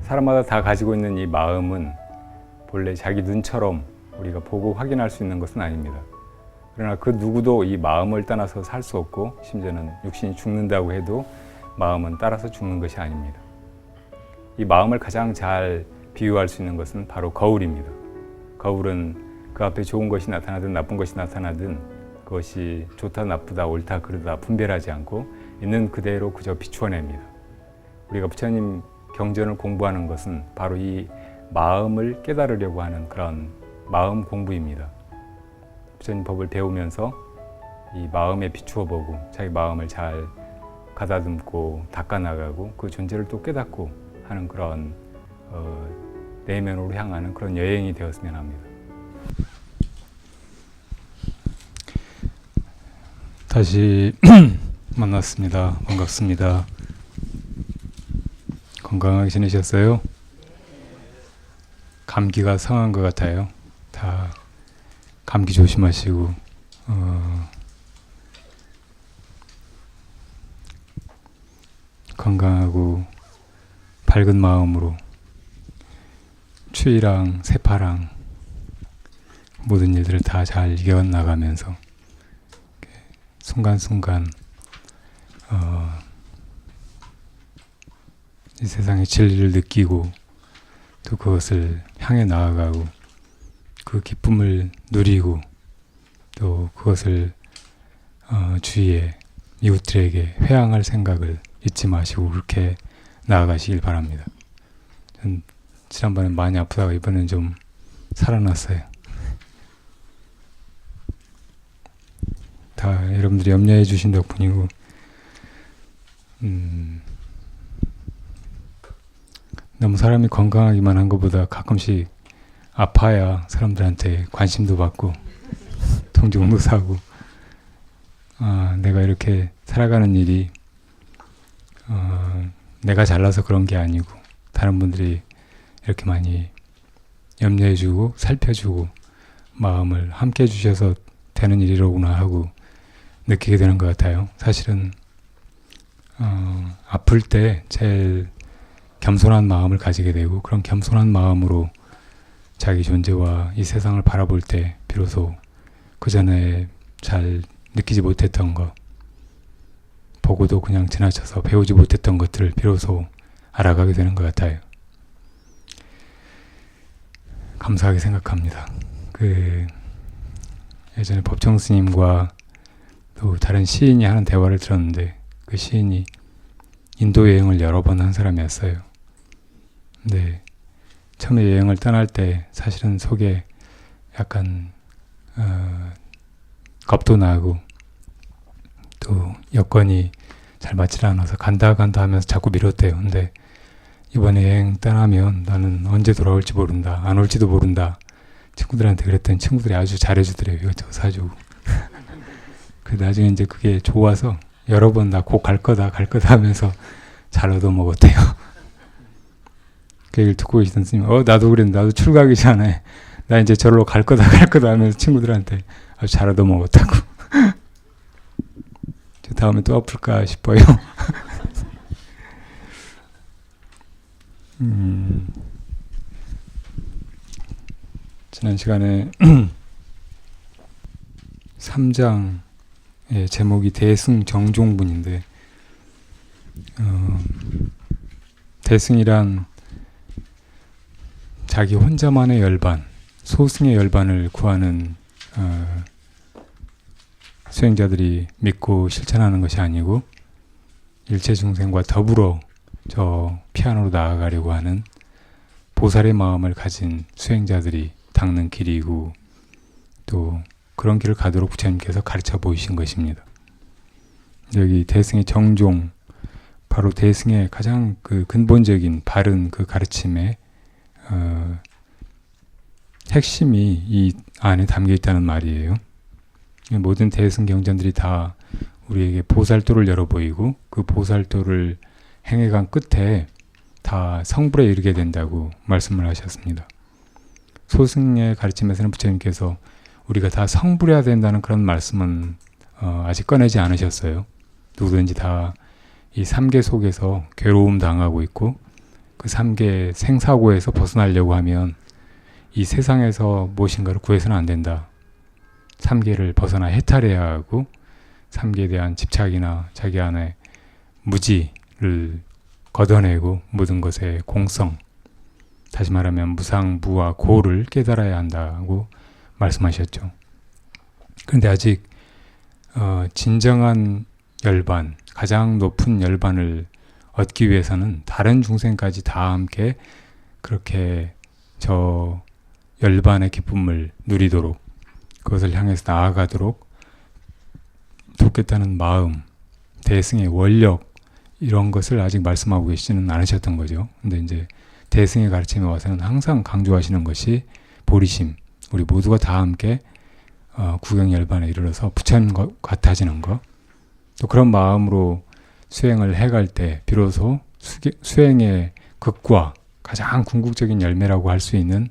사람마다 다 가지고 있는 이 마음은 본래 자기 눈처럼 우리가 보고 확인할 수 있는 것은 아닙니다. 그러나 그 누구도 이 마음을 떠나서 살 수 없고, 심지어는 육신이 죽는다고 해도 마음은 따라서 죽는 것이 아닙니다. 이 마음을 가장 잘 비유할 수 있는 것은 바로 거울입니다. 거울은 그 앞에 좋은 것이 나타나든 나쁜 것이 나타나든 그것이 좋다 나쁘다 옳다 그르다 분별하지 않고 있는 그대로 그저 비추어냅니다. 우리가 부처님 경전을 공부하는 것은 바로 이 마음을 깨달으려고 하는 그런 마음 공부입니다. 부처님 법을 배우면서 이 마음에 비추어 보고 자기 마음을 잘 가다듬고 닦아나가고 그 존재를 또 깨닫고 하는 그런 내면으로 향하는 그런 여행이 되었으면 합니다. 다시 만났습니다. 반갑습니다. 건강하게 지내셨어요? 감기가 상한 것 같아요. 다 감기 조심하시고 건강하고 밝은 마음으로 추위랑 세파랑 모든 일들을 다 잘 이겨나가면서 순간순간 이 세상의 진리를 느끼고 또 그것을 향해 나아가고 그 기쁨을 누리고 또 그것을 주위에 이웃들에게 회양할 생각을 잊지 마시고 그렇게 나아가시길 바랍니다. 전 지난번에 많이 아프다가 이번엔 좀 살아났어요. 다 여러분들이 염려해 주신 덕분이고 너무 사람이 건강하기만 한 것보다 가끔씩 아파야 사람들한테 관심도 받고 동정도 사고 내가 이렇게 살아가는 일이 내가 잘나서 그런 게 아니고 다른 분들이 이렇게 많이 염려해주고 살펴주고 마음을 함께 해주셔서 되는 일이로구나 하고 느끼게 되는 것 같아요. 사실은 아플 때 제일 겸손한 마음을 가지게 되고 그런 겸손한 마음으로 자기 존재와 이 세상을 바라볼 때 비로소 그 전에 잘 느끼지 못했던 것, 보고도 그냥 지나쳐서 배우지 못했던 것들을 비로소 알아가게 되는 것 같아요. 감사하게 생각합니다. 예전에 법정 스님과 또 다른 시인이 하는 대화를 들었는데 그 시인이 인도 여행을 여러 번 한 사람이었어요. 근데 처음에 여행을 떠날 때 사실은 속에 약간 겁도 나고 또 여건이 잘 맞지 않아서 간다 하면서 자꾸 미뤘대요. 근데 이번에 여행 떠나면 나는 언제 돌아올지 모른다, 안 올지도 모른다. 친구들한테 그랬더니 친구들이 아주 잘해주더래요. 이것저것 사주고. 그 나중에 이제 그게 좋아서 여러 번 나 곧 갈 거다 하면서 잘 얻어먹었대요. 그 얘기를 듣고 계시던 스님, 나도 그랬는데 나도 출가하기 전에 나 이제 저리로 갈 거다 하면서 친구들한테 아주 잘 얻어먹었다고. 다음에 또 아플까 싶어요. 지난 시간에 3장의 제목이 대승정종분인데 대승이란 자기 혼자만의 열반, 소승의 열반을 구하는 수행자들이 믿고 실천하는 것이 아니고 일체 중생과 더불어 저 피안으로 나아가려고 하는 보살의 마음을 가진 수행자들이 닦는 길이고 또 그런 길을 가도록 부처님께서 가르쳐 보이신 것입니다. 여기 대승의 정종, 바로 대승의 가장 그 근본적인 바른 그 가르침의 핵심이 이 안에 담겨 있다는 말이에요. 모든 대승 경전들이 다 우리에게 보살도를 열어 보이고 그 보살도를 행해간 끝에 다 성불에 이르게 된다고 말씀을 하셨습니다. 소승의 가르침에서는 부처님께서 우리가 다 성불해야 된다는 그런 말씀은 아직 꺼내지 않으셨어요. 누구든지 다 이 삼계 속에서 괴로움 당하고 있고 그 삼계 생사고에서 벗어나려고 하면 이 세상에서 무엇인가를 구해서는 안 된다. 삼계를 벗어나 해탈해야 하고 삼계에 대한 집착이나 자기 안에 무지를 걷어내고 모든 것의 공성, 다시 말하면 무상, 무와 고를 깨달아야 한다고 말씀하셨죠. 그런데 아직 진정한 열반, 가장 높은 열반을 얻기 위해서는 다른 중생까지 다 함께 그렇게 저 열반의 기쁨을 누리도록, 그것을 향해서 나아가도록 돕겠다는 마음, 대승의 원력, 이런 것을 아직 말씀하고 계시지는 않으셨던 거죠. 근데 이제 대승의 가르침에 와서는 항상 강조하시는 것이 보리심, 우리 모두가 다 함께 구경열반에 이르러서 부처님과 같아지는 것, 또 그런 마음으로 수행을 해갈 때 비로소 수행의 극과 가장 궁극적인 열매라고 할 수 있는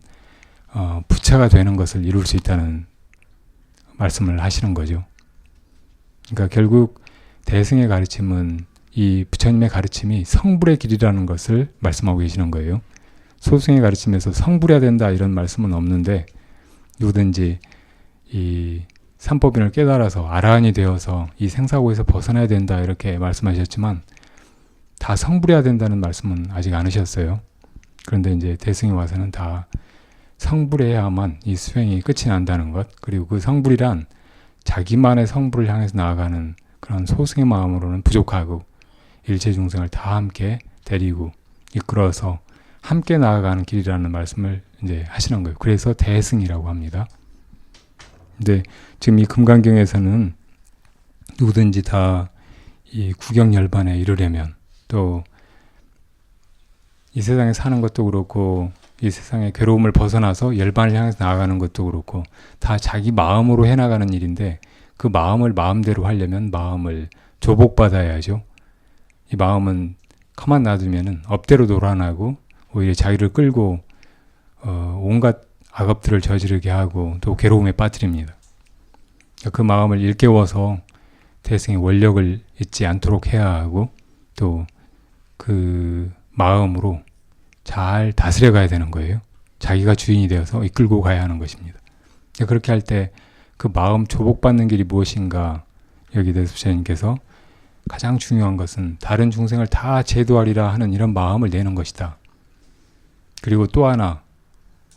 부처가 되는 것을 이룰 수 있다는 말씀을 하시는 거죠. 그러니까 결국 대승의 가르침은 이 부처님의 가르침이 성불의 길이라는 것을 말씀하고 계시는 거예요. 소승의 가르침에서 성불해야 된다 이런 말씀은 없는데, 누구든지 이 삼법인을 깨달아서 아라한이 되어서 이 생사고에서 벗어나야 된다 이렇게 말씀하셨지만 다 성불해야 된다는 말씀은 아직 않으셨어요. 그런데 이제 대승에 와서는 다 성불해야만 이 수행이 끝이 난다는 것, 그리고 그 성불이란 자기만의 성불을 향해서 나아가는 그런 소승의 마음으로는 부족하고 일체 중생을 다 함께 데리고 이끌어서 함께 나아가는 길이라는 말씀을 이제 하시는 거예요. 그래서 대승이라고 합니다. 근데 지금 이 금강경에서는 누구든지 다 이 구경열반에 이르려면, 또 이 세상에 사는 것도 그렇고 이 세상의 괴로움을 벗어나서 열반을 향해서 나아가는 것도 그렇고 다 자기 마음으로 해나가는 일인데, 그 마음을 마음대로 하려면 마음을 조복받아야죠. 이 마음은 가만 놔두면은 업대로 놀아나고 오히려 자기를 끌고 온갖 악업들을 저지르게 하고 또 괴로움에 빠뜨립니다. 그 마음을 일깨워서 대승의 원력을 잊지 않도록 해야 하고 또 그 마음으로 잘 다스려 가야 되는 거예요. 자기가 주인이 되어서 이끌고 가야 하는 것입니다. 그렇게 할 때 그 마음 조복받는 길이 무엇인가, 여기 대해서 부처님께서 가장 중요한 것은 다른 중생을 다 제도하리라 하는 이런 마음을 내는 것이다. 그리고 또 하나,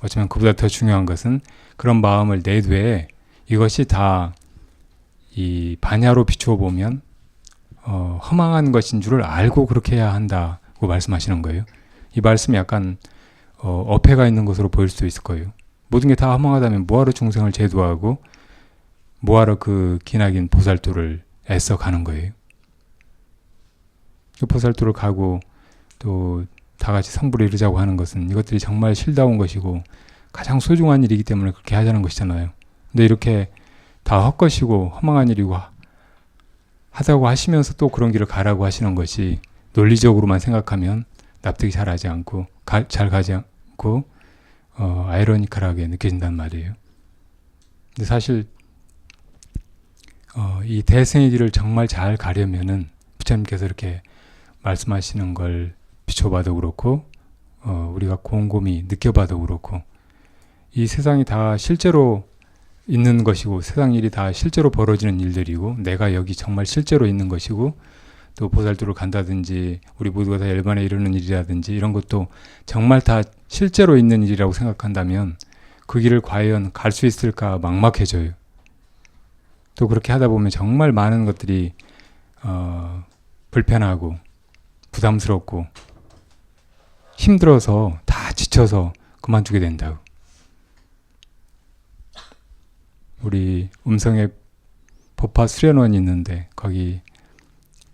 어쩌면 그보다 더 중요한 것은 그런 마음을 내되 이것이 다 이 반야로 비추어 보면 허망한 것인 줄을 알고 그렇게 해야 한다고 말씀하시는 거예요. 이 말씀이 약간 어폐가 있는 것으로 보일 수도 있을 거예요. 모든 게 다 허망하다면 뭐하러 중생을 제도하고 뭐하러 그 기나긴 보살도를 애써 가는 거예요. 그 보살도를 가고 또 다 같이 성불에 이르자고 하는 것은 이것들이 정말 실다운 것이고 가장 소중한 일이기 때문에 그렇게 하자는 것이잖아요. 근데 이렇게 다 헛것이고 허망한 일이고 하다고 하시면서 또 그런 길을 가라고 하시는 것이 논리적으로만 생각하면 납득이 잘 하지 않고 잘 가지 않고 아이러니컬하게 느껴진단 말이에요. 근데 사실 이 대승의 길을 정말 잘 가려면은 부처님께서 이렇게 말씀하시는 걸 비춰봐도 그렇고 우리가 곰곰이 느껴봐도 그렇고 이 세상이 다 실제로 있는 것이고 세상 일이 다 실제로 벌어지는 일들이고 내가 여기 정말 실제로 있는 것이고 또 보살도를 간다든지 우리 모두가 다 열반에 이르는 일이라든지 이런 것도 정말 다 실제로 있는 일이라고 생각한다면 그 길을 과연 갈 수 있을까 막막해져요. 또 그렇게 하다 보면 정말 많은 것들이 불편하고 부담스럽고 힘들어서 다 지쳐서 그만두게 된다고. 우리 음성에 법화 수련원이 있는데 거기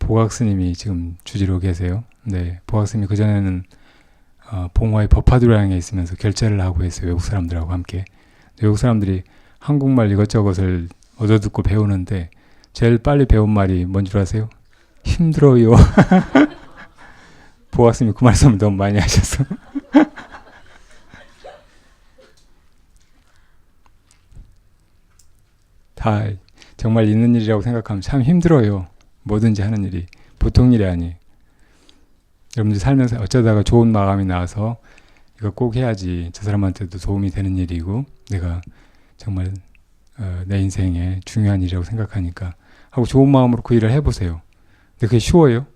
보각스님이 지금 주지로 계세요. 네, 보각스님이 그전에는 봉화의 법화두량에 있으면서 결제를 하고 했어요. 외국 사람들하고 함께. 외국 사람들이 한국말 이것저것을 얻어듣고 배우는데 제일 빨리 배운 말이 뭔 줄 아세요? 힘들어요. 보각스님이 그 말씀을 너무 많이 하셔서 다 정말 있는 일이라고 생각하면 참 힘들어요. 뭐든지 하는 일이 보통 일이 아니에요. 여러분들 살면서 어쩌다가 좋은 마감이 나와서 이거 꼭 해야지, 저 사람한테도 도움이 되는 일이고 내가 정말 내 인생에 중요한 일이라고 생각하니까 하고 좋은 마음으로 그 일을 해보세요. 근데 그게 쉬워요?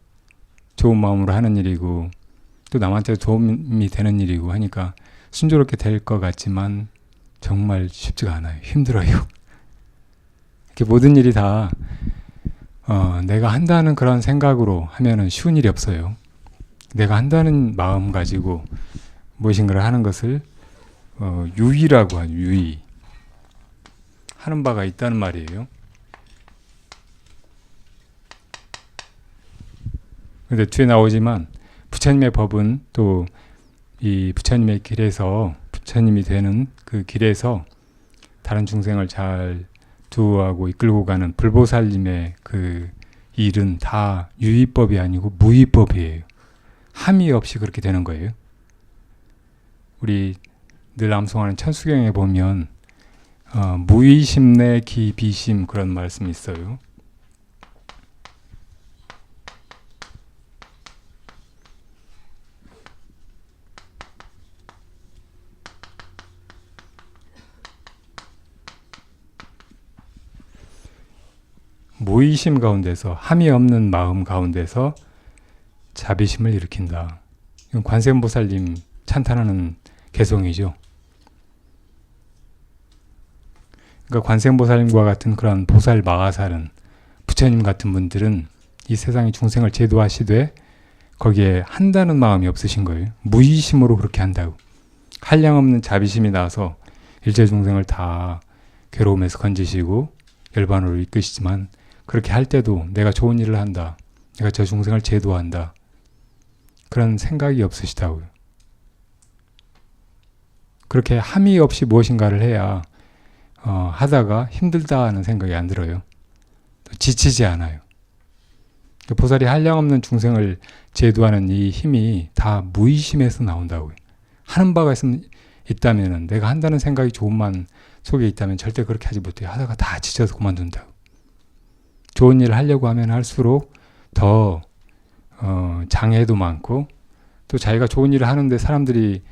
좋은 마음으로 하는 일이고 또 남한테 도움이 되는 일이고 하니까 순조롭게 될 것 같지만 정말 쉽지가 않아요. 힘들어요. 이렇게 모든 일이 다 내가 한다는 그런 생각으로 하면은 쉬운 일이 없어요. 내가 한다는 마음 가지고 무엇인가를 하는 것을 유의라고 하죠. 유의. 하는 바가 있다는 말이에요. 근데 뒤에 나오지만 부처님의 법은 또 이 부처님의 길에서, 부처님이 되는 그 길에서 다른 중생을 잘 두어하고 이끌고 가는 불보살님의 그 일은 다 유의법이 아니고 무의법이에요. 함의 없이 그렇게 되는 거예요. 우리 늘 암송하는 천수경에 보면 무의심내 기비심 그런 말씀이 있어요. 무의심 가운데서, 함이 없는 마음 가운데서 자비심을 일으킨다. 이건 관세음보살님 찬탄하는 개성이죠. 그러니까 관세음보살님과 같은 그런 보살 마하살은, 부처님 같은 분들은 이 세상의 중생을 제도하시되 거기에 한다는 마음이 없으신 거예요. 무의심으로 그렇게 한다고. 한량없는 자비심이 나서 일체 중생을 다 괴로움에서 건지시고 열반으로 이끄시지만 그렇게 할 때도 내가 좋은 일을 한다, 내가 저 중생을 제도한다, 그런 생각이 없으시다고요. 그렇게 함의 없이 무엇인가를 해야 하다가 힘들다 하는 생각이 안 들어요. 지치지 않아요. 보살이 한량없는 중생을 제도하는 이 힘이 다 무의심에서 나온다고요. 하는 바가 있다면, 내가 한다는 생각이 조금만 속에 있다면 절대 그렇게 하지 못해요. 하다가 다 지쳐서 그만둔다고. 좋은 일을 하려고 하면 할수록 더 장애도 많고, 또 자기가 좋은 일을 하는데 사람들이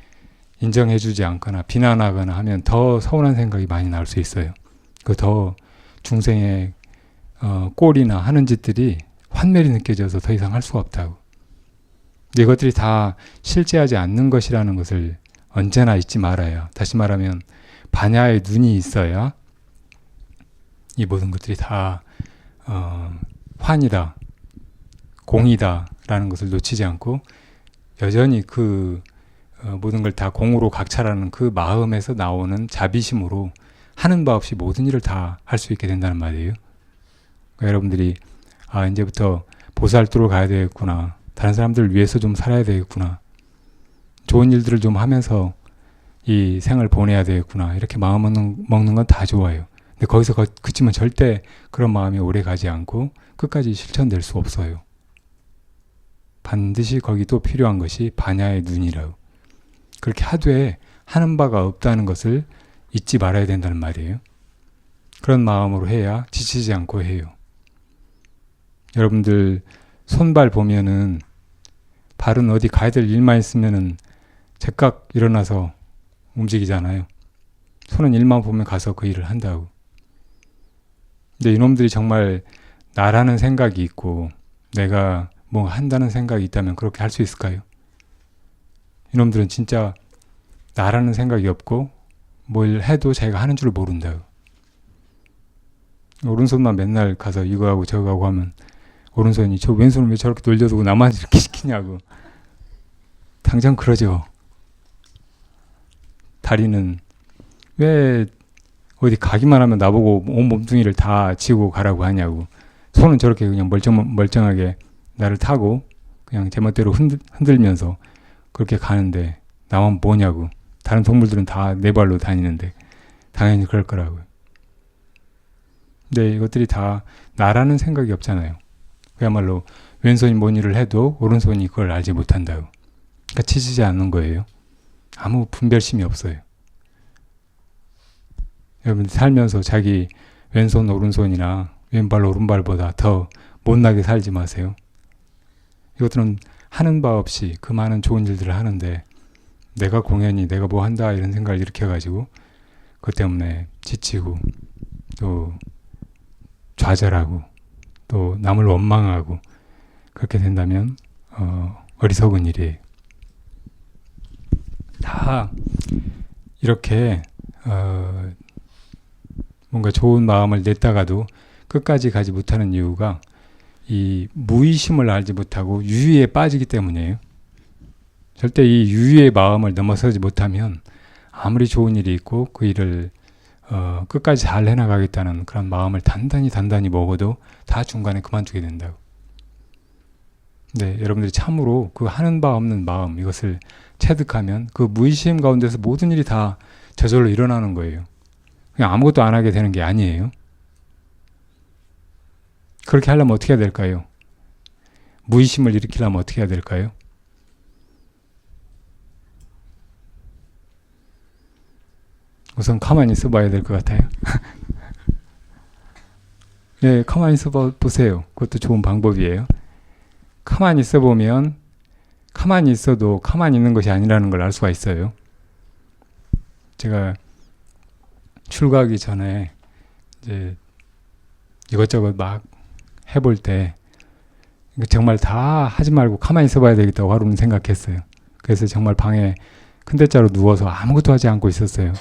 인정해주지 않거나 비난하거나 하면 더 서운한 생각이 많이 나올 수 있어요. 그 더 중생의 꼴이나 하는 짓들이 환멸이 느껴져서 더 이상 할 수가 없다고. 이것들이 다 실제하지 않는 것이라는 것을 언제나 잊지 말아야, 다시 말하면 반야의 눈이 있어야 이 모든 것들이 다 환이다, 공이다 라는 것을 놓치지 않고 여전히 그 모든 걸 다 공으로 각찰하는 그 마음에서 나오는 자비심으로 하는 바 없이 모든 일을 다 할 수 있게 된다는 말이에요. 그러니까 여러분들이 이제부터 보살도로 가야 되겠구나, 다른 사람들을 위해서 좀 살아야 되겠구나, 좋은 일들을 좀 하면서 이 생을 보내야 되겠구나, 이렇게 마음 먹는 건 다 좋아요. 근데 거기서 그치면 절대 그런 마음이 오래 가지 않고 끝까지 실천될 수 없어요. 반드시 거기 또 필요한 것이 반야의 눈이라고. 그렇게 하되 하는 바가 없다는 것을 잊지 말아야 된다는 말이에요. 그런 마음으로 해야 지치지 않고 해요. 여러분들 손발 보면은 발은 어디 가야 될 일만 있으면은 즉각 일어나서 움직이잖아요. 손은 일만 보면 가서 그 일을 한다고. 근데 이놈들이 정말 나라는 생각이 있고 내가 뭐 한다는 생각이 있다면 그렇게 할 수 있을까요? 이놈들은 진짜 나라는 생각이 없고 뭘 해도 자기가 하는 줄 모른다고. 오른손만 맨날 가서 이거 하고 저거 하고 하면 오른손이 저 왼손을 왜 저렇게 돌려두고 나만 이렇게 시키냐고. 당장 그러죠. 다리는 왜 어디 가기만 하면 나보고 온 몸뚱이를 다 지고 가라고 하냐고. 손은 저렇게 그냥 멀쩡하게 나를 타고 그냥 제멋대로 흔들면서 그렇게 가는데 나만 뭐냐고. 다른 동물들은 다 네 발로 다니는데 당연히 그럴 거라고요. 근데 이것들이 다 나라는 생각이 없잖아요. 그야말로 왼손이 뭔 일을 해도 오른손이 그걸 알지 못한다고. 그러니까 지치지 않는 거예요. 아무 분별심이 없어요. 여러분 살면서 자기 왼손 오른손이나 왼발 오른발보다 더 못나게 살지 마세요. 이것들은 하는 바 없이 그 많은 좋은 일들을 하는데 내가 공연히 내가 뭐 한다 이런 생각을 일으켜가지고 그것 때문에 지치고 또 좌절하고 또 남을 원망하고 그렇게 된다면 어리석은 일이에요. 다 이렇게 뭔가 좋은 마음을 냈다가도 끝까지 가지 못하는 이유가 이 무의심을 알지 못하고 유의에 빠지기 때문이에요. 절대 이 유의의 마음을 넘어서지 못하면 아무리 좋은 일이 있고 그 일을 끝까지 잘 해나가겠다는 그런 마음을 단단히 먹어도 다 중간에 그만두게 된다고. 네, 여러분들이 참으로 그 하는 바 없는 마음 이것을 체득하면 그 무의심 가운데서 모든 일이 다 저절로 일어나는 거예요. 그냥 아무것도 안 하게 되는 게 아니에요. 그렇게 하려면 어떻게 해야 될까요? 무의심을 일으키려면 어떻게 해야 될까요? 우선 가만히 있어 봐야 될 것 같아요. 네, 가만히 있어 보세요. 그것도 좋은 방법이에요. 가만히 있어 보면 가만히 있어도 가만히 있는 것이 아니라는 걸 알 수가 있어요. 제가 출가하기 전에 이제 이것저것 막 해볼 때 정말 다 하지 말고 가만히 있어 봐야 되겠다고 하루는 생각했어요. 그래서 정말 방에 큰 대자로 누워서 아무것도 하지 않고 있었어요.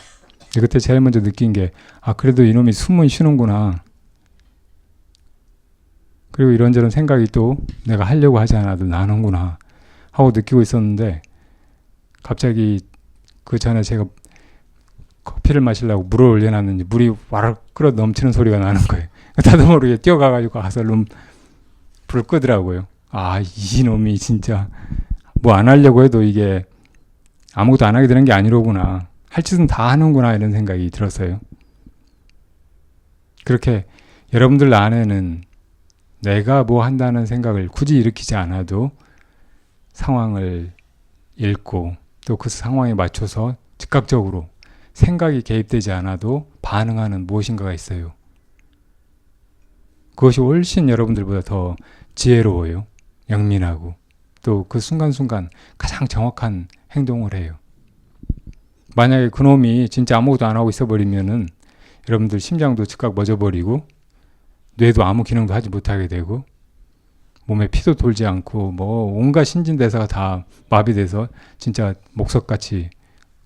그때 제일 먼저 느낀 게 그래도 이놈이 숨은 쉬는구나. 그리고 이런저런 생각이 또 내가 하려고 하지 않아도 나는구나 하고 느끼고 있었는데 갑자기 그 전에 제가 커피를 마시려고 물을 올려놨는지 물이 와락 끓어 넘치는 소리가 나는 거예요. 나도 모르게 뛰어가가지고 가서 불을 끄더라고요. 이놈이 진짜 뭐 안 하려고 해도 이게 아무것도 안 하게 되는 게 아니로구나. 할 짓은 다 하는구나 이런 생각이 들었어요. 그렇게 여러분들 안에는 내가 뭐 한다는 생각을 굳이 일으키지 않아도 상황을 읽고 또 그 상황에 맞춰서 즉각적으로 생각이 개입되지 않아도 반응하는 무엇인가가 있어요. 그것이 훨씬 여러분들보다 더 지혜로워요. 영민하고 또 그 순간순간 가장 정확한 행동을 해요. 만약에 그놈이 진짜 아무것도 안 하고 있어버리면은 여러분들 심장도 즉각 멎어버리고 뇌도 아무 기능도 하지 못하게 되고 몸에 피도 돌지 않고 뭐 온갖 신진대사가 다 마비돼서 진짜 목석같이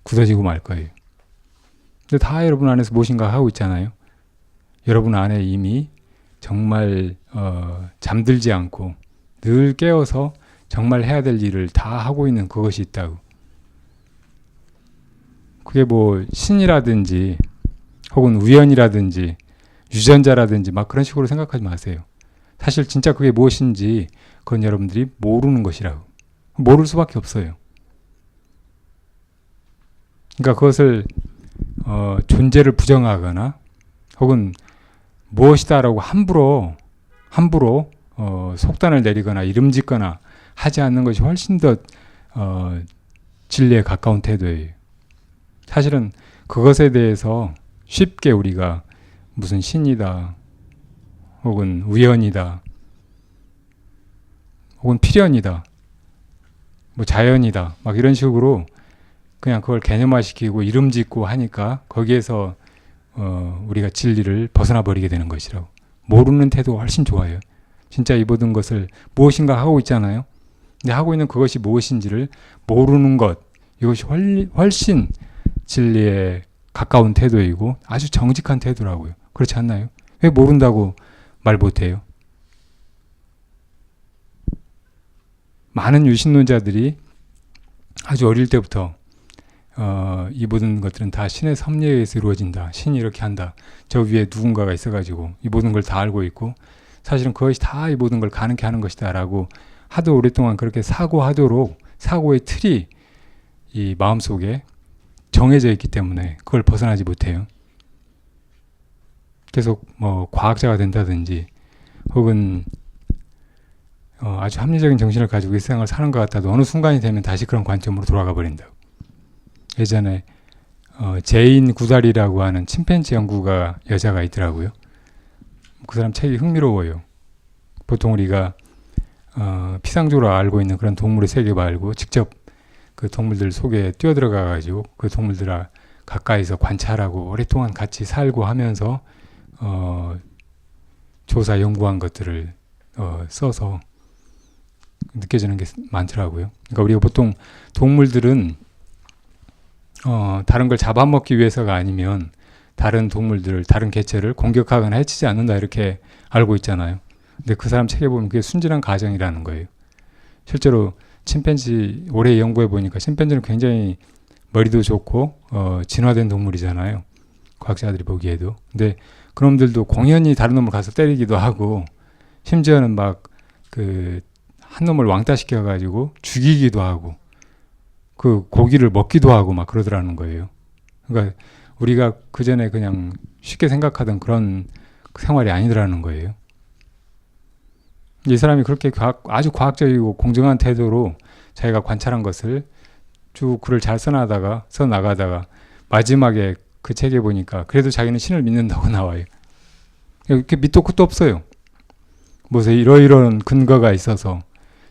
굳어지고 말 거예요. 근데 다 여러분 안에서 무엇인가 하고 있잖아요. 여러분 안에 이미 정말 잠들지 않고 늘 깨어서 정말 해야 될 일을 다 하고 있는 그것이 있다고. 그게 뭐 신이라든지 혹은 우연이라든지 유전자라든지 막 그런 식으로 생각하지 마세요. 사실 진짜 그게 무엇인지 그건 여러분들이 모르는 것이라고. 모를 수밖에 없어요. 그러니까 그것을 존재를 부정하거나 혹은 무엇이다라고 함부로 속단을 내리거나 이름 짓거나 하지 않는 것이 훨씬 더 진리에 가까운 태도예요. 사실은 그것에 대해서 쉽게 우리가 무슨 신이다 혹은 우연이다 혹은 필연이다 뭐 자연이다 막 이런 식으로 그냥 그걸 개념화시키고 이름 짓고 하니까 거기에서 우리가 진리를 벗어나 버리게 되는 것이라고. 모르는 태도가 훨씬 좋아요. 진짜 이 모든 것을 무엇인가 하고 있잖아요. 근데 하고 있는 그것이 무엇인지를 모르는 것, 이것이 훨씬 진리에 가까운 태도이고 아주 정직한 태도라고요. 그렇지 않나요? 왜 모른다고 말 못해요? 많은 유신론자들이 아주 어릴 때부터 이 모든 것들은 다 신의 섭리에 의해서 이루어진다. 신이 이렇게 한다. 저 위에 누군가가 있어가지고 이 모든 걸 다 알고 있고 사실은 그것이 다 이 모든 걸 가능케 하는 것이다 라고 하도 오랫동안 그렇게 사고하도록 사고의 틀이 이 마음속에 정해져 있기 때문에 그걸 벗어나지 못해요. 계속 뭐 과학자가 된다든지 혹은 아주 합리적인 정신을 가지고 일상을 사는 것 같아도 어느 순간이 되면 다시 그런 관점으로 돌아가 버린다고. 예전에 제인 구달이라고 하는 침팬지 연구가 여자가 있더라고요. 그 사람 책이 흥미로워요. 보통 우리가 피상적으로 알고 있는 그런 동물의 세계 말고 직접 그 동물들 속에 뛰어들어가 가지고 그 동물들 가까이서 관찰하고 오랫동안 같이 살고 하면서 조사 연구한 것들을 써서 느껴지는 게 많더라고요. 그러니까 우리가 보통 동물들은 다른 걸 잡아먹기 위해서가 아니면 다른 동물들을, 다른 개체를 공격하거나 해치지 않는다 이렇게 알고 있잖아요. 근데 그 사람 책에 보면 그게 순진한 가정이라는 거예요. 실제로 침팬지 오래 연구해 보니까 침팬지는 굉장히 머리도 좋고 진화된 동물이잖아요. 과학자들이 보기에도. 근데 그놈들도 공연히 다른 놈을 가서 때리기도 하고 심지어는 막 그 한 놈을 왕따시켜 가지고 죽이기도 하고 그 고기를 먹기도 하고 막 그러더라는 거예요. 그러니까 우리가 그 전에 그냥 쉽게 생각하던 그런 생활이 아니더라는 거예요. 이 사람이 그렇게 아주 과학적이고 공정한 태도로 자기가 관찰한 것을 쭉 글을 잘 써나가다가 마지막에 그 책에 보니까 그래도 자기는 신을 믿는다고 나와요. 이렇게 밑도 끝도 없어요. 무슨 이러이러한 근거가 있어서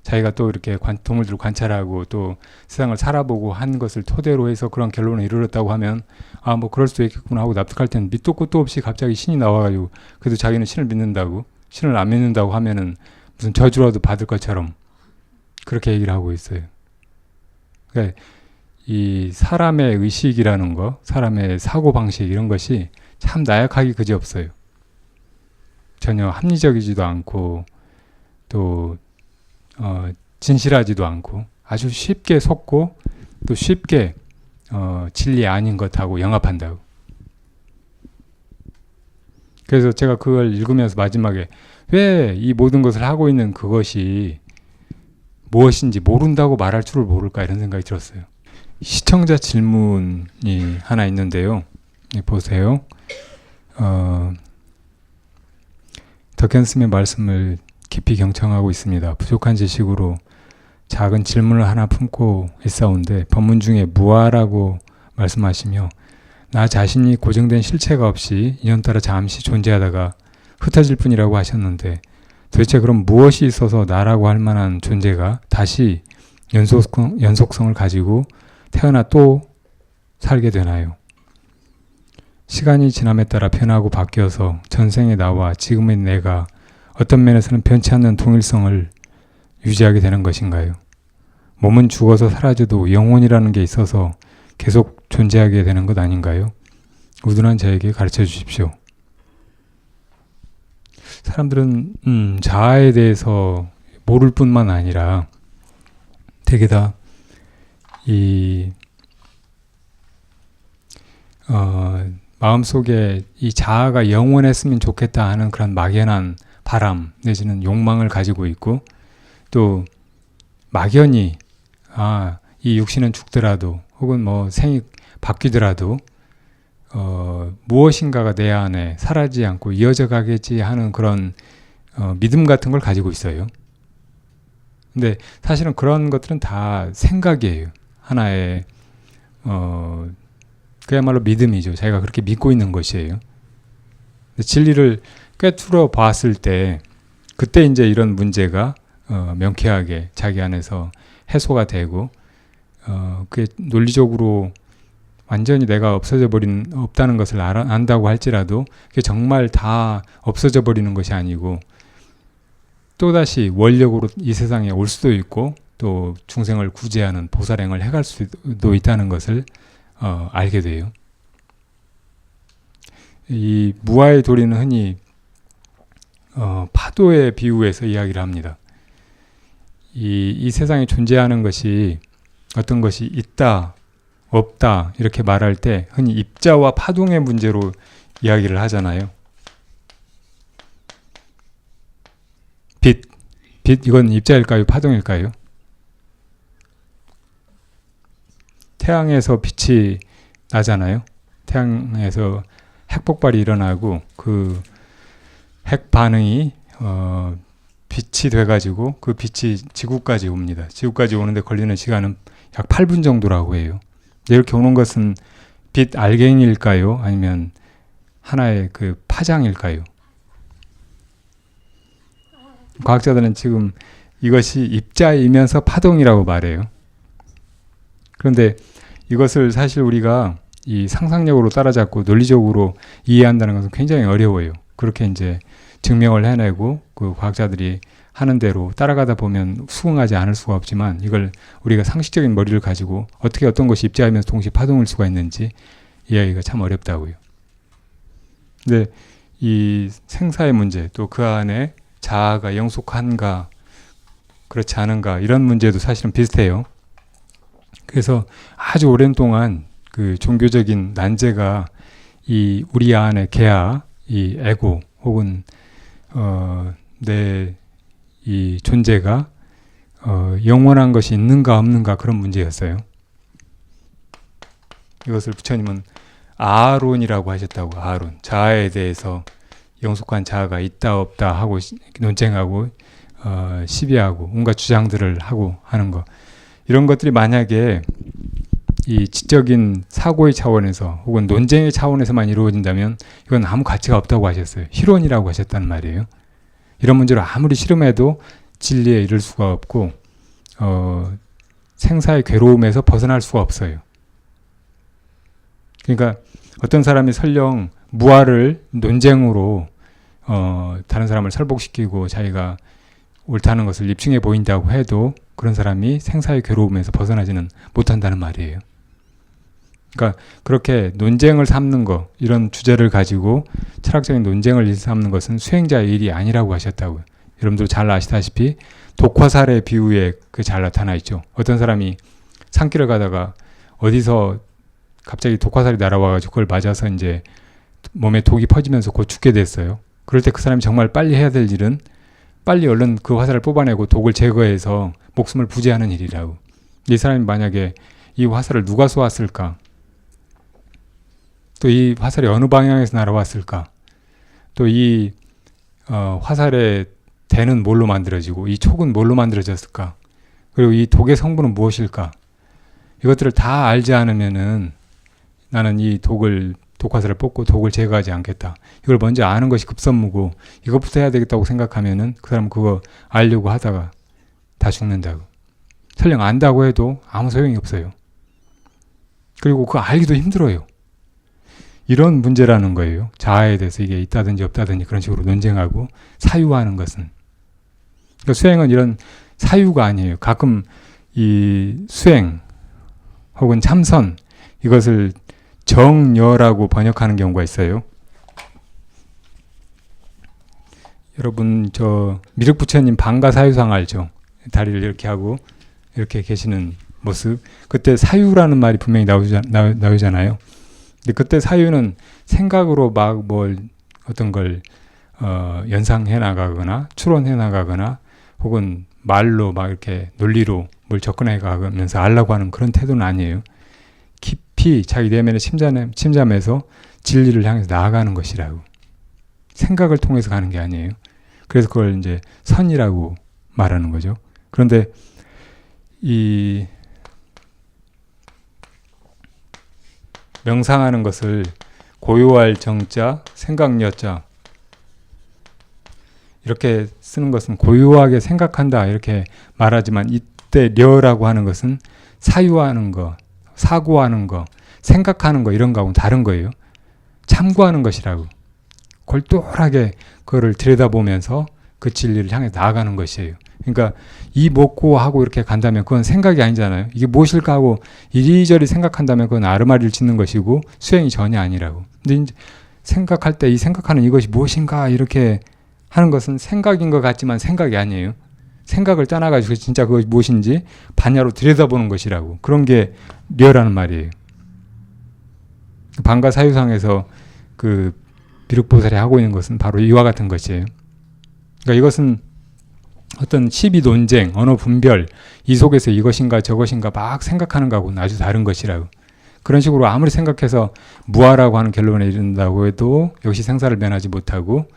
자기가 또 이렇게 동물들을 관찰하고 또 세상을 살아보고 한 것을 토대로 해서 그런 결론에 이르렀다고 하면 뭐 그럴 수도 있겠구나 하고 납득할 때는 밑도 끝도 없이 갑자기 신이 나와가지고 그래도 자기는 신을 믿는다고, 신을 안 믿는다고 하면은 무슨 저주라도 받을 것처럼 그렇게 얘기를 하고 있어요. 그러니까 이 사람의 의식이라는 거, 사람의 사고방식 이런 것이 참 나약하기 그지없어요. 전혀 합리적이지도 않고 또 진실하지도 않고 아주 쉽게 속고 또 쉽게 진리 아닌 것하고 영합한다고. 그래서 제가 그걸 읽으면서 마지막에 왜 이 모든 것을 하고 있는 그것이 무엇인지 모른다고 말할 줄을 모를까 이런 생각이 들었어요. 시청자 질문이 하나 있는데요. 보세요. 덕현스의 말씀을 깊이 경청하고 있습니다. 부족한 지식으로 작은 질문을 하나 품고 있사온데 법문 중에 무아라고 말씀하시며 나 자신이 고정된 실체가 없이 인연따라 잠시 존재하다가 흩어질 뿐이라고 하셨는데 도대체 그럼 무엇이 있어서 나라고 할 만한 존재가 다시 연속성을 가지고 태어나 또 살게 되나요? 시간이 지남에 따라 변하고 바뀌어서 전생의 나와 지금의 내가 어떤 면에서는 변치 않는 동일성을 유지하게 되는 것인가요? 몸은 죽어서 사라져도 영혼이라는 게 있어서 계속 존재하게 되는 것 아닌가요? 우둔한 저에게 가르쳐 주십시오. 사람들은 자아에 대해서 모를 뿐만 아니라 되게 다 이 마음속에 이 자아가 영원했으면 좋겠다 하는 그런 막연한 바람 내지는 욕망을 가지고 있고 또 막연히 이 육신은 죽더라도 혹은 뭐 생이 바뀌더라도 무엇인가가 내 안에 사라지지 않고 이어져 가겠지 하는 그런 믿음 같은 걸 가지고 있어요. 근데 사실은 그런 것들은 다 생각이에요. 하나의 그야말로 믿음이죠. 자기가 그렇게 믿고 있는 것이에요. 진리를 꿰뚫어 봤을 때 그때 이제 이런 문제가 명쾌하게 자기 안에서 해소가 되고 그게 논리적으로 완전히 내가 없다는 것을 안다고 할지라도 그게 정말 다 없어져 버리는 것이 아니고 또다시 원력으로 이 세상에 올 수도 있고 또 중생을 구제하는 보살행을 해갈 수도 있다는 것을 알게 돼요. 이 무아의 도리는 흔히 파도에 비유해서 이야기를 합니다. 이 세상에 존재하는 것이 어떤 것이 있다, 없다 이렇게 말할 때 흔히 입자와 파동의 문제로 이야기를 하잖아요. 빛 이건 입자일까요? 파동일까요? 태양에서 빛이 나잖아요. 태양에서 핵폭발이 일어나고 그 핵 반응이 빛이 돼가지고 그 빛이 지구까지 옵니다. 지구까지 오는데 걸리는 시간은 약 8분 정도라고 해요. 이렇게 오는 것은 빛 알갱이일까요? 아니면 하나의 그 파장일까요? 과학자들은 지금 이것이 입자이면서 파동이라고 말해요. 그런데 이것을 사실 우리가 이 상상력으로 따라잡고 논리적으로 이해한다는 것은 굉장히 어려워요. 그렇게 이제 증명을 해내고 그 과학자들이 하는 대로 따라가다 보면 수긍하지 않을 수가 없지만 이걸 우리가 상식적인 머리를 가지고 어떻게 어떤 것이 입자이면서 동시에 파동일 수가 있는지 이해하기가 참 어렵다고요. 근데 이 생사의 문제 또 그 안에 자아가 영속한가 그렇지 않은가 이런 문제도 사실은 비슷해요. 그래서 아주 오랜 동안 그 종교적인 난제가 이 우리 안에 개아, 이 에고 혹은 내 이 존재가 영원한 것이 있는가 없는가 그런 문제였어요. 이것을 부처님은 아론이라고 하셨다고. 아론, 자아에 대해서 영속한 자아가 있다 없다 하고 논쟁하고 시비하고 온갖 주장들을 하고 하는 거, 이런 것들이 만약에 이 지적인 사고의 차원에서 혹은 논쟁의 차원에서만 이루어진다면 이건 아무 가치가 없다고 하셨어요. 희론이라고 하셨단 말이에요. 이런 문제를 아무리 실험해도 진리에 이를 수가 없고 생사의 괴로움에서 벗어날 수가 없어요. 그러니까 어떤 사람이 설령 무아를 논쟁으로 다른 사람을 설복시키고 자기가 옳다는 것을 입증해 보인다고 해도 그런 사람이 생사의 괴로움에서 벗어나지는 못한다는 말이에요. 그러니까 그렇게 논쟁을 삼는 것, 이런 주제를 가지고 철학적인 논쟁을 삼는 것은 수행자의 일이 아니라고 하셨다고요. 여러분들 잘 아시다시피 독화살의 비유에 그 잘 나타나 있죠. 어떤 사람이 산길을 가다가 어디서 갑자기 독화살이 날아와가지고 그걸 맞아서 이제 몸에 독이 퍼지면서 곧 죽게 됐어요. 그럴 때 그 사람이 정말 빨리 해야 될 일은 빨리 얼른 그 화살을 뽑아내고 독을 제거해서 목숨을 부지하는 일이라고. 이 사람이 만약에 이 화살을 누가 쏘았을까? 또 이 화살이 어느 방향에서 날아왔을까? 또 이 화살의 대는 뭘로 만들어지고 이 촉은 뭘로 만들어졌을까? 그리고 이 독의 성분은 무엇일까? 이것들을 다 알지 않으면은 나는 이 독화살을 뽑고 독을 제거하지 않겠다. 이걸 먼저 아는 것이 급선무고 이것부터 해야 되겠다고 생각하면은 그 사람은 그거 알려고 하다가 다 죽는다고. 설령 안다고 해도 아무 소용이 없어요. 그리고 그거 알기도 힘들어요. 이런 문제라는 거예요. 자아에 대해서 이게 있다든지 없다든지 그런 식으로 논쟁하고 사유화하는 것은. 그러니까 수행은 이런 사유가 아니에요. 가끔 이 수행 혹은 참선 이것을 정여라고 번역하는 경우가 있어요. 여러분 저 미륵부처님 방가사유상 알죠? 다리를 이렇게 하고 이렇게 계시는 모습. 그때 사유라는 말이 분명히 나오잖아요. 근데 그때 사유는 생각으로 막 뭘 어떤 걸 연상해 나가거나 추론해 나가거나 혹은 말로 막 이렇게 논리로 뭘 접근해 가면서 알라고 하는 그런 태도는 아니에요. 깊이 자기 내면에 침잠해서 진리를 향해서 나아가는 것이라고. 생각을 통해서 가는 게 아니에요. 그래서 그걸 이제 선이라고 말하는 거죠. 그런데 이 명상하는 것을 고요할 정자, 생각여자 이렇게 쓰는 것은 고요하게 생각한다 이렇게 말하지만 이때 려라고 하는 것은 사유하는 거, 사고하는 거, 생각하는 거 이런 거하고는 다른 거예요. 참고하는 것이라고. 골똘하게 그거를 들여다보면서 그 진리를 향해 나아가는 것이에요. 그러니까 이 먹고 하고 이렇게 간다면 그건 생각이 아니잖아요. 이게 무엇일까 하고 이리저리 생각한다면 그건 아르마리를 짓는 것이고 수행이 전혀 아니라고. 근데 이제 생각할 때 이 생각하는 이것이 무엇인가 이렇게 하는 것은 생각인 것 같지만 생각이 아니에요. 생각을 떠나가지고 진짜 그것이 무엇인지 반야로 들여다보는 것이라고. 그런 게 려라는 말이에요. 방가사유상에서 그 비륵보살이 하고 있는 것은 바로 이와 같은 것이에요. 그러니까 이것은 어떤 시비 논쟁, 언어 분별, 이 속에서 이것인가 저것인가 막 생각하는 거하고는 아주 다른 것이라고. 그런 식으로 아무리 생각해서 무아라고 하는 결론에 이른다고 해도 역시 생사를 면하지 못하고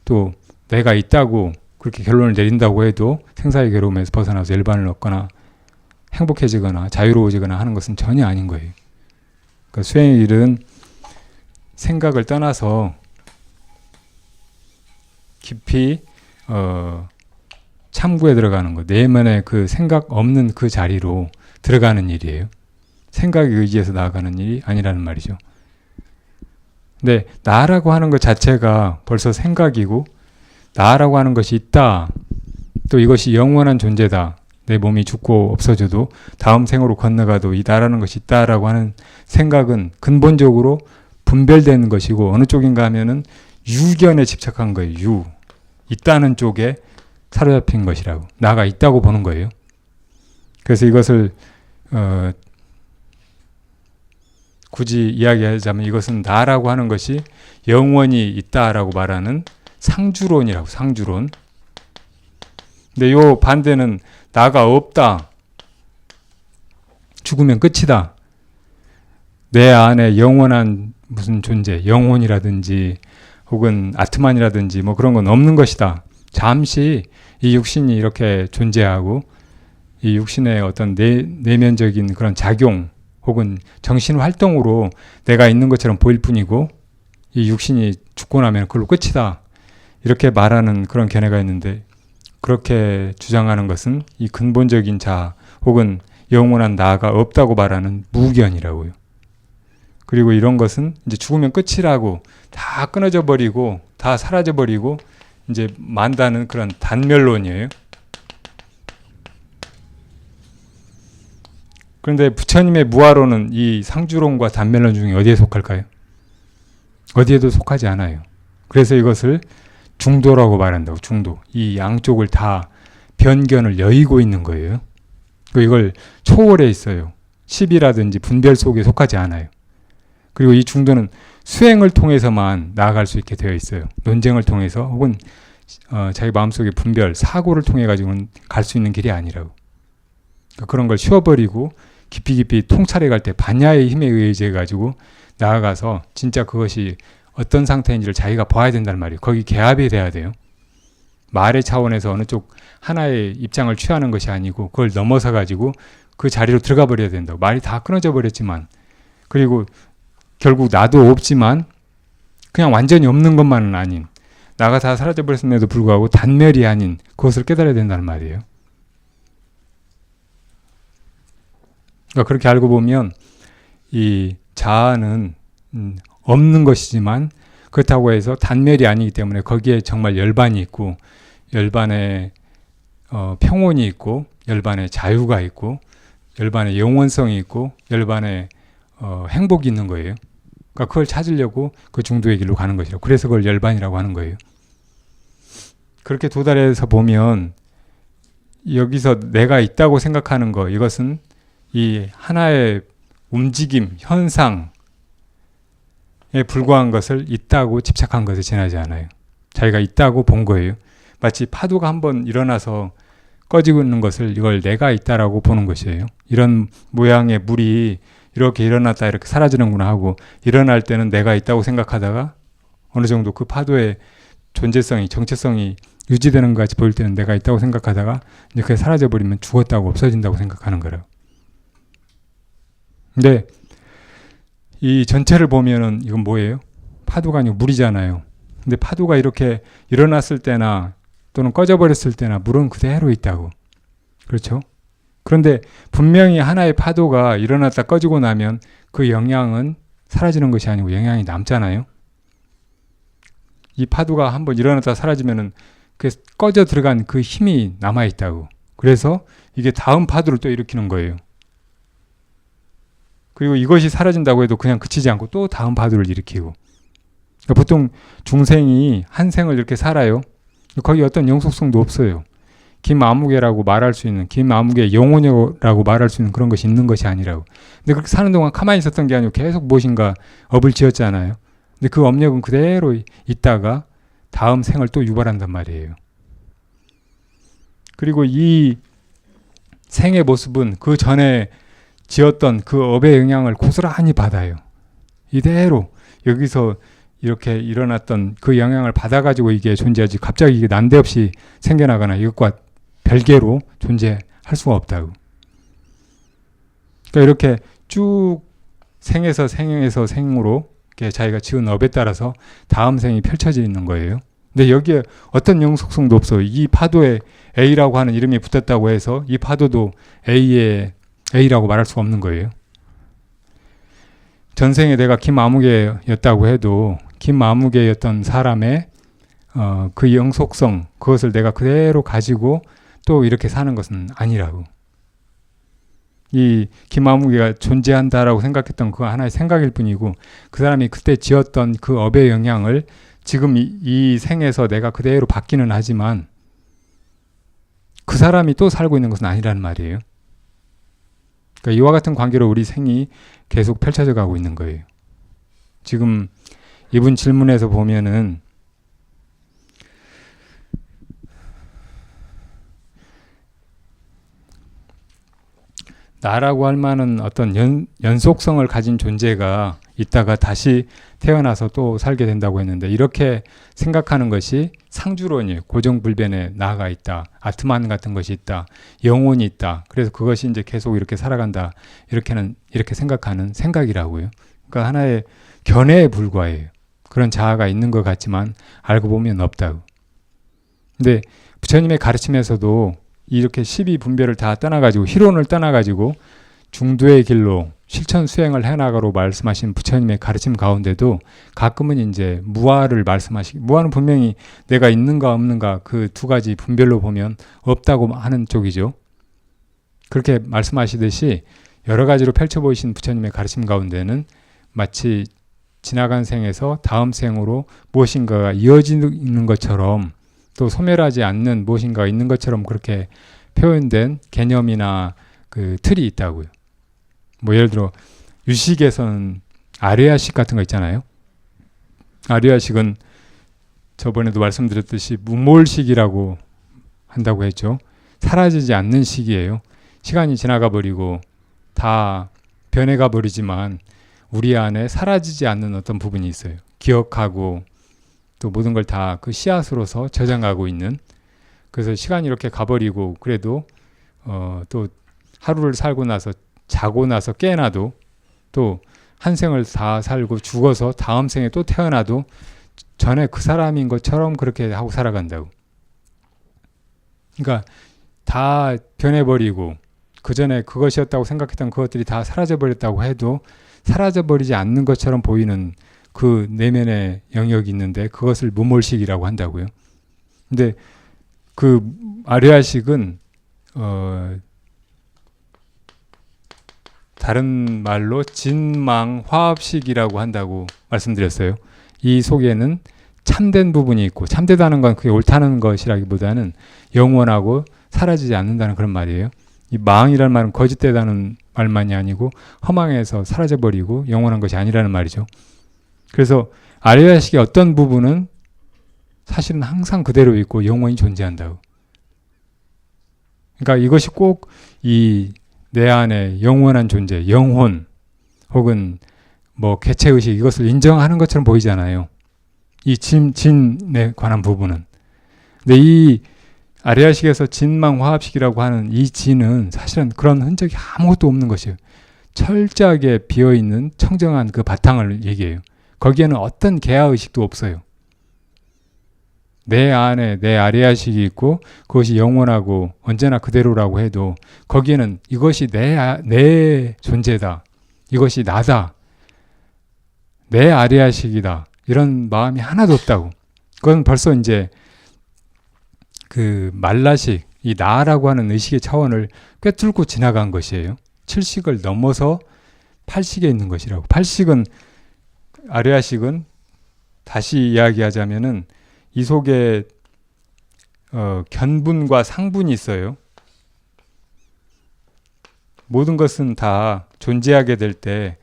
또 내가 있다고 그렇게 결론을 내린다고 해도 생사의 괴로움에서 벗어나서 열반을 얻거나 행복해지거나 자유로워지거나 하는 것은 전혀 아닌 거예요. 그러니까 수행의 일은 생각을 떠나서 깊이 참구에 들어가는 거, 내면의 그 생각 없는 그 자리로 들어가는 일이에요. 생각에 의지해서 나아가는 일이 아니라는 말이죠. 근데 나라고 하는 것 자체가 벌써 생각이고, 나라고 하는 것이 있다, 또 이것이 영원한 존재다, 내 몸이 죽고 없어져도 다음 생으로 건너가도 이 나라는 것이 있다라고 하는 생각은 근본적으로 분별되는 것이고, 어느 쪽인가 하면은 유견에 집착한 거예요. 유, 있다는 쪽에 사로잡힌 것이라고, 나가 있다고 보는 거예요. 그래서 이것을 굳이 이야기하자면 이것은 나라고 하는 것이 영원히 있다라고 말하는 상주론이라고, 상주론. 근데 요 반대는 나가 없다, 죽으면 끝이다, 내 안에 영원한 무슨 존재, 영혼이라든지 혹은 아트만이라든지 뭐 그런 건 없는 것이다. 잠시 이 육신이 이렇게 존재하고 이 육신의 어떤 내면적인 그런 작용 혹은 정신 활동으로 내가 있는 것처럼 보일 뿐이고, 이 육신이 죽고 나면 그걸로 끝이다, 이렇게 말하는 그런 견해가 있는데, 그렇게 주장하는 것은 이 근본적인 자 혹은 영원한 나가 없다고 말하는 무견이라고요. 그리고 이런 것은 이제 죽으면 끝이라고 다 끊어져 버리고 다 사라져 버리고 이제 만다는 그런 단멸론이에요. 그런데 부처님의 무아론은 이 상주론과 단멸론 중에 어디에 속할까요? 어디에도 속하지 않아요. 그래서 이것을 중도라고 말한다고. 중도. 이 양쪽을 다 변견을 여의고 있는 거예요. 이걸 초월해 있어요. 시비라든지 분별 속에 속하지 않아요. 그리고 이 중도는 수행을 통해서만 나아갈 수 있게 되어 있어요. 논쟁을 통해서 혹은 자기 마음속의 분별, 사고를 통해 가지고는 갈 수 있는 길이 아니라고. 그런 걸 쉬어버리고 깊이 깊이 통찰해 갈 때 반야의 힘에 의해 가지고 나아가서 진짜 그것이 어떤 상태인지를 자기가 봐야 된다는 말이에요. 거기 개합이 돼야 돼요. 말의 차원에서 어느 쪽 하나의 입장을 취하는 것이 아니고 그걸 넘어서 가지고 그 자리로 들어가 버려야 된다고. 말이 다 끊어져 버렸지만, 그리고 결국 나도 없지만 그냥 완전히 없는 것만은 아닌, 나가 다 사라져 버렸음에도 불구하고 단멸이 아닌 그것을 깨달아야 된다는 말이에요. 그러니까 그렇게 알고 보면 이 자아는 없는 것이지만 그렇다고 해서 단멸이 아니기 때문에 거기에 정말 열반이 있고, 열반의 평온이 있고, 열반의 자유가 있고, 열반의 영원성이 있고, 열반의 행복이 있는 거예요. 그러니까 그걸 찾으려고 그 중도의 길로 가는 것이라고. 그래서 그걸 열반이라고 하는 거예요. 그렇게 도달해서 보면 여기서 내가 있다고 생각하는 거, 이것은 이 하나의 움직임, 현상에 불과한 것을 있다고 집착한 것에 지나지 않아요. 자기가 있다고 본 거예요. 마치 파도가 한번 일어나서 꺼지고 있는 것을 이걸 내가 있다라고 보는 것이에요. 이런 모양의 물이 이렇게 일어났다 이렇게 사라지는구나 하고, 일어날 때는 내가 있다고 생각하다가 어느 정도 그 파도의 존재성이, 정체성이 유지되는 것 같이 보일 때는 내가 있다고 생각하다가 이제 그게 사라져버리면 죽었다고, 없어진다고 생각하는 거라고. 근데 이 전체를 보면은 이건 뭐예요? 파도가 아니고 물이잖아요. 근데 파도가 이렇게 일어났을 때나 또는 꺼져버렸을 때나 물은 그대로 있다고. 그렇죠? 그런데 분명히 하나의 파도가 일어났다 꺼지고 나면 그 영향은 사라지는 것이 아니고 영향이 남잖아요. 이 파도가 한번 일어났다 사라지면은 그 꺼져 들어간 그 힘이 남아있다고. 그래서 이게 다음 파도를 또 일으키는 거예요. 그리고 이것이 사라진다고 해도 그냥 그치지 않고 또 다음 파도를 일으키고. 그러니까 보통 중생이 한 생을 이렇게 살아요. 거기 어떤 영속성도 없어요. 김아무개라고 말할 수 있는, 김아무개 영혼이라고 말할 수 있는 그런 것이 있는 것이 아니라고. 근데 그렇게 사는 동안 가만히 있었던 게 아니고 계속 무엇인가 업을 지었잖아요. 근데 그 업력은 그대로 있다가 다음 생을 또 유발한단 말이에요. 그리고 이 생의 모습은 그 전에 지었던 그 업의 영향을 고스란히 받아요. 이대로 여기서 이렇게 일어났던 그 영향을 받아가지고 이게 존재하지, 갑자기 이게 난데없이 생겨나거나 이것과 별개로 존재할 수가 없다고. 그러니까 이렇게 쭉 생에서 생으로 이렇게 자기가 지은 업에 따라서 다음 생이 펼쳐져 있는 거예요. 근데 여기에 어떤 영속성도 없어. 이 파도에 A라고 하는 이름이 붙었다고 해서 이 파도도 A의 A라고 말할 수가 없는 거예요. 전생에 내가 김아무개였다고 해도 김아무개였던 사람의 그 영속성, 그것을 내가 그대로 가지고 또 이렇게 사는 것은 아니라고. 이 김아무개가 존재한다라고 생각했던 그 하나의 생각일 뿐이고, 그 사람이 그때 지었던 그 업의 영향을 지금 이 생에서 내가 그대로 받기는 하지만 그 사람이 또 살고 있는 것은 아니라는 말이에요. 그러니까 이와 같은 관계로 우리 생이 계속 펼쳐져 가고 있는 거예요. 지금 이분 질문에서 보면은 나라고 할 만한 어떤 연속성을 가진 존재가 있다가 다시 태어나서 또 살게 된다고 했는데, 이렇게 생각하는 것이 상주론이에요. 고정불변에 나아가 있다. 아트만 같은 것이 있다. 영혼이 있다. 그래서 그것이 이제 계속 이렇게 살아간다. 이렇게 생각하는 생각이라고요. 그러니까 하나의 견해에 불과해요. 그런 자아가 있는 것 같지만 알고 보면 없다고. 근데 부처님의 가르침에서도 이렇게 12분별을 다 떠나가지고 희론을 떠나가지고 중도의 길로 실천 수행을 해나가로 말씀하신 부처님의 가르침 가운데도 가끔은 이제 무아를 말씀하시고, 무아는 분명히 내가 있는가 없는가 그 두 가지 분별로 보면 없다고 하는 쪽이죠. 그렇게 말씀하시듯이 여러 가지로 펼쳐 보이신 부처님의 가르침 가운데는 마치 지나간 생에서 다음 생으로 무엇인가가 이어지는 것처럼, 또 소멸하지 않는 무엇인가가 있는 것처럼 그렇게 표현된 개념이나 그 틀이 있다고요. 뭐 예를 들어 유식에서는 아뢰야식 같은 거 있잖아요. 아뢰야식은 저번에도 말씀드렸듯이 무몰식이라고 한다고 했죠. 사라지지 않는 식이에요. 시간이 지나가 버리고 다 변해가 버리지만 우리 안에 사라지지 않는 어떤 부분이 있어요. 기억하고 또 모든 걸 다 그 씨앗으로서 저장하고 있는. 그래서 시간이 이렇게 가버리고 그래도 또 하루를 살고 나서 자고 나서 깨어나도 또 한 생을 다 살고 죽어서 다음 생에 또 태어나도 전에 그 사람인 것처럼 그렇게 하고 살아간다고. 그러니까 다 변해버리고 그 전에 그것이었다고 생각했던 그것들이 다 사라져버렸다고 해도 사라져버리지 않는 것처럼 보이는 그 내면의 영역이 있는데 그것을 무몰식이라고 한다고요. 근데 그 아뢰야식은 다른 말로 진망화합식이라고 한다고 말씀드렸어요. 이 속에는 참된 부분이 있고, 참되다는 건 그게 옳다는 것이라기보다는 영원하고 사라지지 않는다는 그런 말이에요. 이 망이라는 말은 거짓되다는 말만이 아니고 허망해서 사라져버리고 영원한 것이 아니라는 말이죠. 그래서 아뢰야식의 어떤 부분은 사실은 항상 그대로 있고 영원히 존재한다고. 그러니까 이것이 꼭 이 내 안에 영원한 존재, 영혼 혹은 뭐 개체의식, 이것을 인정하는 것처럼 보이잖아요. 이 진에 관한 부분은. 근데 이 아뢰야식에서 진망화합식이라고 하는 이 진은 사실은 그런 흔적이 아무것도 없는 것이에요. 철저하게 비어있는 청정한 그 바탕을 얘기해요. 거기에는 어떤 개화의식도 없어요. 내 안에 내 아뢰야식이 있고 그것이 영원하고 언제나 그대로라고 해도 거기에는 이것이 내 존재다, 이것이 나다, 내 아뢰야식이다, 이런 마음이 하나도 없다고. 그건 벌써 이제 그 말라식, 이 나라고 하는 의식의 차원을 꿰뚫고 지나간 것이에요. 7식을 넘어서 8식에 있는 것이라고. 8식은, 아뢰야식은 다시 이야기하자면은 이 속에 견분과 상분이 있어요. 모든 것은 다 존재하게 될 때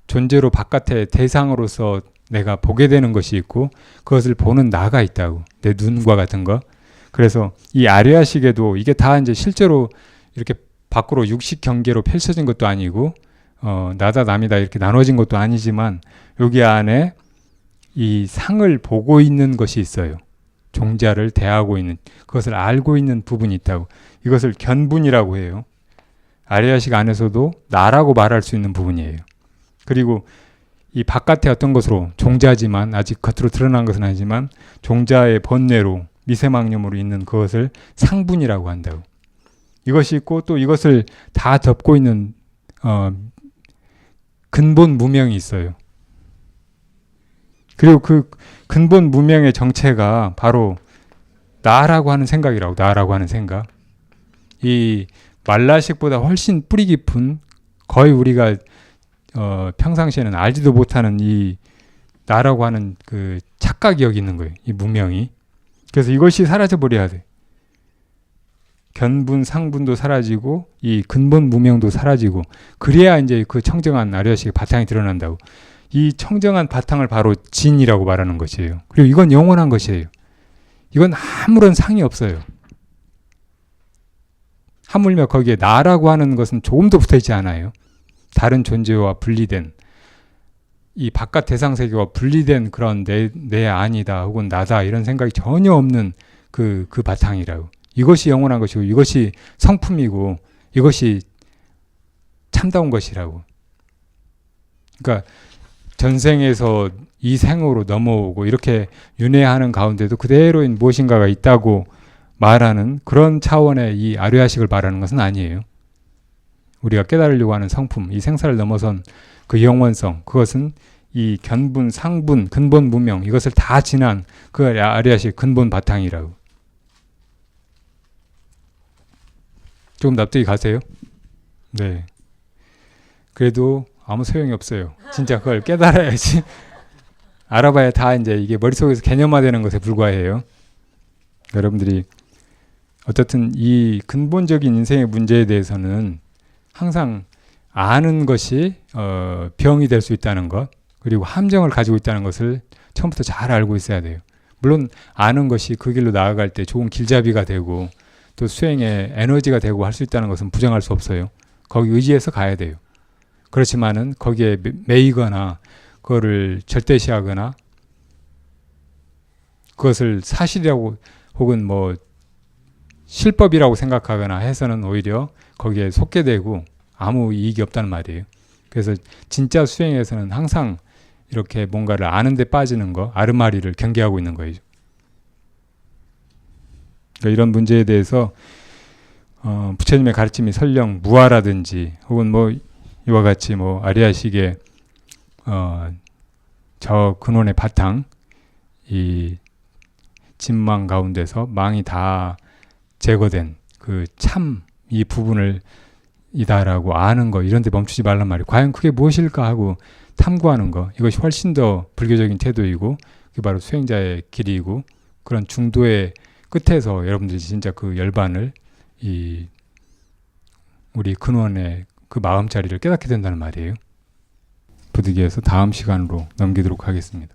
존재로 바깥의 대상으로서 내가 보게 되는 것이 있고 그것을 보는 나가 있다고. 내 눈과 같은 거. 그래서 이 아뢰야식에도 이게 다 이제 실제로 이렇게 밖으로 육식 경계로 펼쳐진 것도 아니고 나다 남이다 이렇게 나눠진 것도 아니지만 여기 안에 이 상을 보고 있는 것이 있어요. 종자를 대하고 있는, 그것을 알고 있는 부분이 있다고. 이것을 견분이라고 해요. 아뢰야식 안에서도 나라고 말할 수 있는 부분이에요. 그리고 이 바깥의 어떤 것으로 종자지만 아직 겉으로 드러난 것은 아니지만 종자의 번뇌로 미세망념으로 있는 그것을 상분이라고 한다고. 이것이 있고 또 이것을 다 덮고 있는 근본 무명이 있어요. 그리고 그 근본 무명의 정체가 바로 나라고 하는 생각이라고. 나라고 하는 생각. 이 말라식보다 훨씬 뿌리 깊은, 거의 우리가 평상시에는 알지도 못하는 이 나라고 하는 그 착각이 여기 있는 거예요. 이 무명이. 그래서 이것이 사라져 버려야 돼. 견분, 상분도 사라지고 이 근본 무명도 사라지고, 그래야 이제 그 청정한 아리아식의 바탕이 드러난다고. 이 청정한 바탕을 바로 진이라고 말하는 것이에요. 그리고 이건 영원한 것이에요. 이건 아무런 상이 없어요. 하물며 거기에 나라고 하는 것은 조금도 붙어있지 않아요. 다른 존재와 분리된, 이 바깥 대상 세계와 분리된 그런 내 아니다 혹은 나다 이런 생각이 전혀 없는 그 바탕이라고. 이것이 영원한 것이고 이것이 성품이고 이것이 참다운 것이라고. 그러니까 전생에서 이 생으로 넘어오고 이렇게 윤회하는 가운데도 그대로인 무엇인가가 있다고 말하는 그런 차원의 이 아류야식을 말하는 것은 아니에요. 우리가 깨달으려고 하는 성품, 이 생사를 넘어선 그 영원성, 그것은 이 견분, 상분, 근본 무명, 이것을 다 지난 그 아류야식 근본 바탕이라고. 조금 납득이 가세요? 네. 그래도 아무 소용이 없어요. 진짜 그걸 깨달아야지. 알아봐야 다 이제 이게 머릿속에서 개념화되는 것에 불과해요. 여러분들이 어떻든 이 근본적인 인생의 문제에 대해서는 항상 아는 것이 병이 될 수 있다는 것, 그리고 함정을 가지고 있다는 것을 처음부터 잘 알고 있어야 돼요. 물론 아는 것이 그 길로 나아갈 때 좋은 길잡이가 되고 또 수행의 에너지가 되고 할 수 있다는 것은 부정할 수 없어요. 거기 의지해서 가야 돼요. 그렇지만은 거기에 매이거나 그거를 절대시하거나 그것을 사실이라고 혹은 뭐 실법이라고 생각하거나 해서는 오히려 거기에 속게 되고 아무 이익이 없다는 말이에요. 그래서 진짜 수행에서는 항상 이렇게 뭔가를 아는 데 빠지는 거, 아르마리를 경계하고 있는 거예요. 그러니까 이런 문제에 대해서 부처님의 가르침이 설령 무아라든지 혹은 뭐 이와 같이 뭐 아리아식의 저 근원의 바탕, 이 진망 가운데서 망이 다 제거된 그 참 이 부분을 이다라고 아는 거, 이런 데 멈추지 말란 말이에요. 과연 그게 무엇일까 하고 탐구하는 거, 이것이 훨씬 더 불교적인 태도이고 그게 바로 수행자의 길이고, 그런 중도의 끝에서 여러분들이 진짜 그 열반을 이 우리 근원의 그 마음자리를 깨닫게 된다는 말이에요. 부득이해서 다음 시간으로 넘기도록 하겠습니다.